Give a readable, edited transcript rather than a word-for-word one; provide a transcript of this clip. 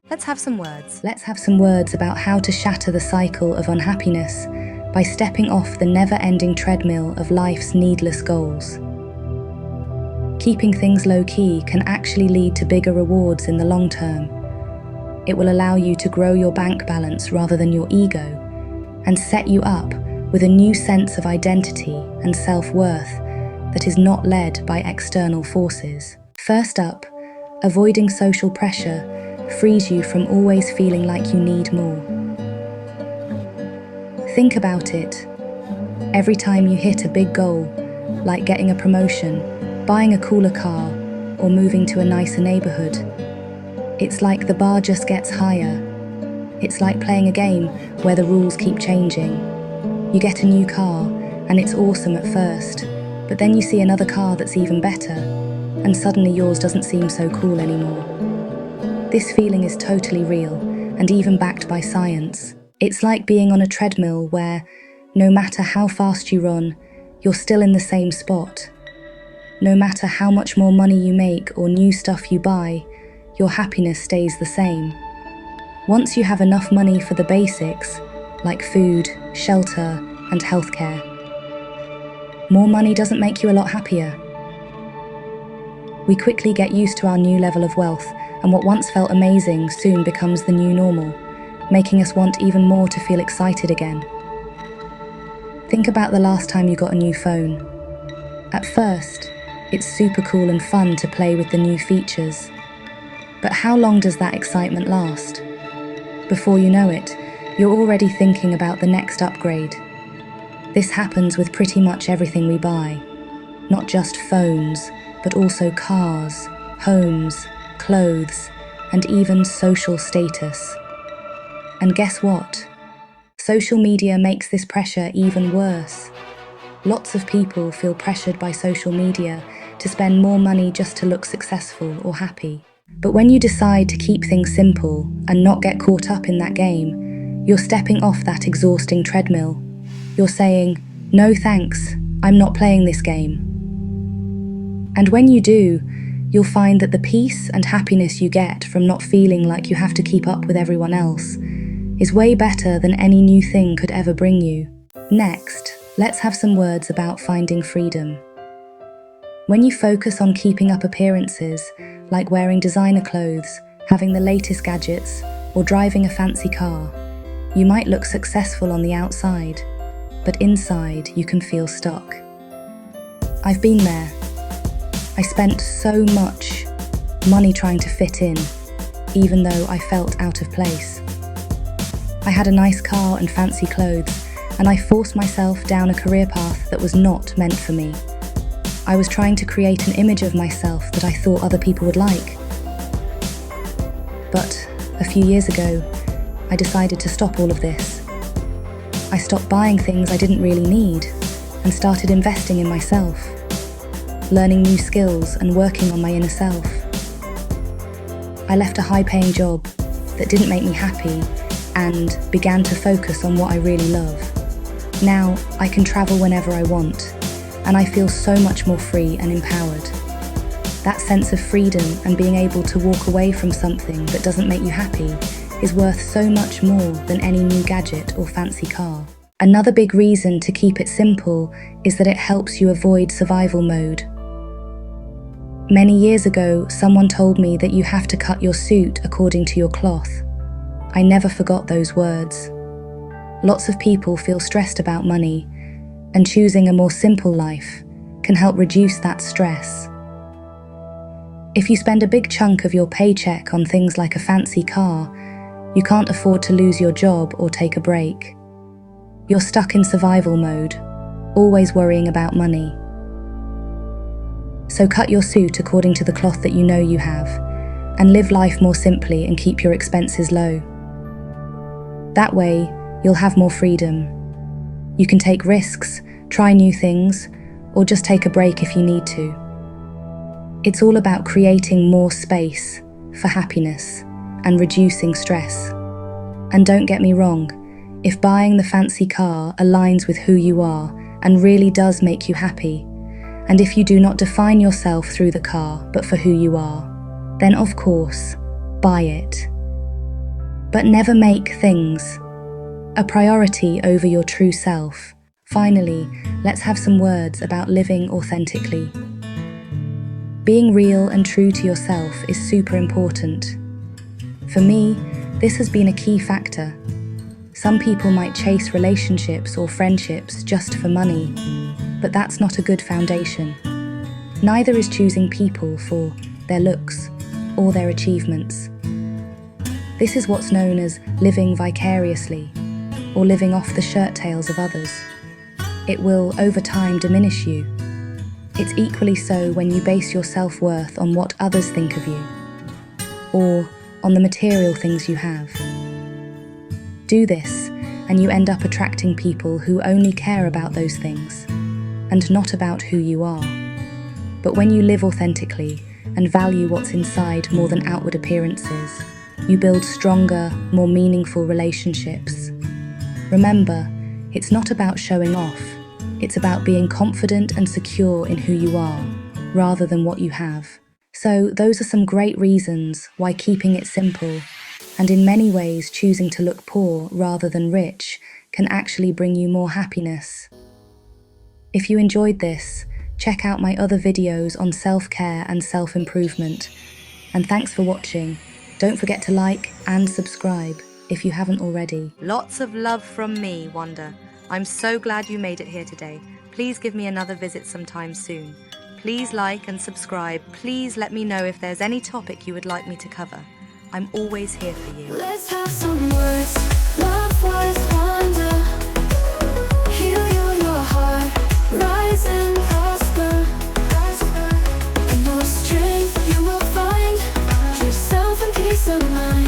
Let's have some words. Let's have some words about how to shatter the cycle of unhappiness by stepping off the never-ending treadmill of life's needless goals. Keeping things low-key can actually lead to bigger rewards in the long term. It will allow you to grow your bank balance rather than your ego, and set you up with a new sense of identity and self-worth that is not led by external forces. First up, avoiding social pressure frees you from always feeling like you need more. Think about it. Every time you hit a big goal, like getting a promotion, buying a cooler car, or moving to a nicer neighborhood, it's like the bar just gets higher. It's like playing a game where the rules keep changing. You get a new car, and it's awesome at first, but then you see another car that's even better, and suddenly yours doesn't seem so cool anymore. This feeling is totally real, and even backed by science. It's like being on a treadmill where, no matter how fast you run, you're still in the same spot. No matter how much more money you make or new stuff you buy, your happiness stays the same. Once you have enough money for the basics, like food, shelter, and healthcare, more money doesn't make you a lot happier. We quickly get used to our new level of wealth, and what once felt amazing soon becomes the new normal, making us want even more to feel excited again. Think about the last time you got a new phone. At first, it's super cool and fun to play with the new features. But how long does that excitement last? Before you know it, you're already thinking about the next upgrade. This happens with pretty much everything we buy. Not just phones, but also cars, homes, clothes, and even social status. And guess what? Social media makes this pressure even worse. Lots of people feel pressured by social media to spend more money just to look successful or happy. But when you decide to keep things simple and not get caught up in that game, you're stepping off that exhausting treadmill. You're saying, "No thanks, I'm not playing this game." And when you do, you'll find that the peace and happiness you get from not feeling like you have to keep up with everyone else is way better than any new thing could ever bring you. Next, let's have some words about finding freedom. When you focus on keeping up appearances, like wearing designer clothes, having the latest gadgets, or driving a fancy car, you might look successful on the outside, but inside you can feel stuck. I've been there. I spent so much money trying to fit in, even though I felt out of place. I had a nice car and fancy clothes, and I forced myself down a career path that was not meant for me. I was trying to create an image of myself that I thought other people would like. But a few years ago, I decided to stop all of this. I stopped buying things I didn't really need and started investing in myself, learning new skills and working on my inner self. I left a high-paying job that didn't make me happy and began to focus on what I really love. Now I can travel whenever I want, and I feel so much more free and empowered. That sense of freedom and being able to walk away from something that doesn't make you happy is worth so much more than any new gadget or fancy car. Another big reason to keep it simple is that it helps you avoid survival mode. Many years ago, someone told me that you have to cut your suit according to your cloth. I never forgot those words. Lots of people feel stressed about money, and choosing a more simple life can help reduce that stress. If you spend a big chunk of your paycheck on things like a fancy car, you can't afford to lose your job or take a break. You're stuck in survival mode, always worrying about money. So cut your suit according to the cloth that you know you have, and live life more simply and keep your expenses low. That way, you'll have more freedom. You can take risks, try new things, or just take a break if you need to. It's all about creating more space for happiness and reducing stress. And don't get me wrong, if buying the fancy car aligns with who you are and really does make you happy, and if you do not define yourself through the car but for who you are, then of course, buy it. But never make things a priority over your true self. Finally, let's have some words about living authentically. Being real and true to yourself is super important. For me, this has been a key factor. Some people might chase relationships or friendships just for money, but that's not a good foundation. Neither is choosing people for their looks or their achievements. This is what's known as living vicariously, or living off the shirt tails of others. It will, over time, diminish you. It's equally so when you base your self-worth on what others think of you, or on the material things you have. Do this, and you end up attracting people who only care about those things, and not about who you are. But when you live authentically and value what's inside more than outward appearances, you build stronger, more meaningful relationships. Remember, it's not about showing off. It's about being confident and secure in who you are, rather than what you have. So those are some great reasons why keeping it simple, and in many ways choosing to look poor rather than rich, can actually bring you more happiness. If you enjoyed this, check out my other videos on self-care and self-improvement. And thanks for watching. Don't forget to like and subscribe if you haven't already. Lots of love from me, Wanda. I'm so glad you made it here today. Please give me another visit sometime soon. Please like and subscribe. Please let me know if there's any topic you would like me to cover. I'm always here for you. Let's have some words. Love was Wanda. Heal your heart. Rise and prosper. And more strength you will find. Yourself and peace of mind.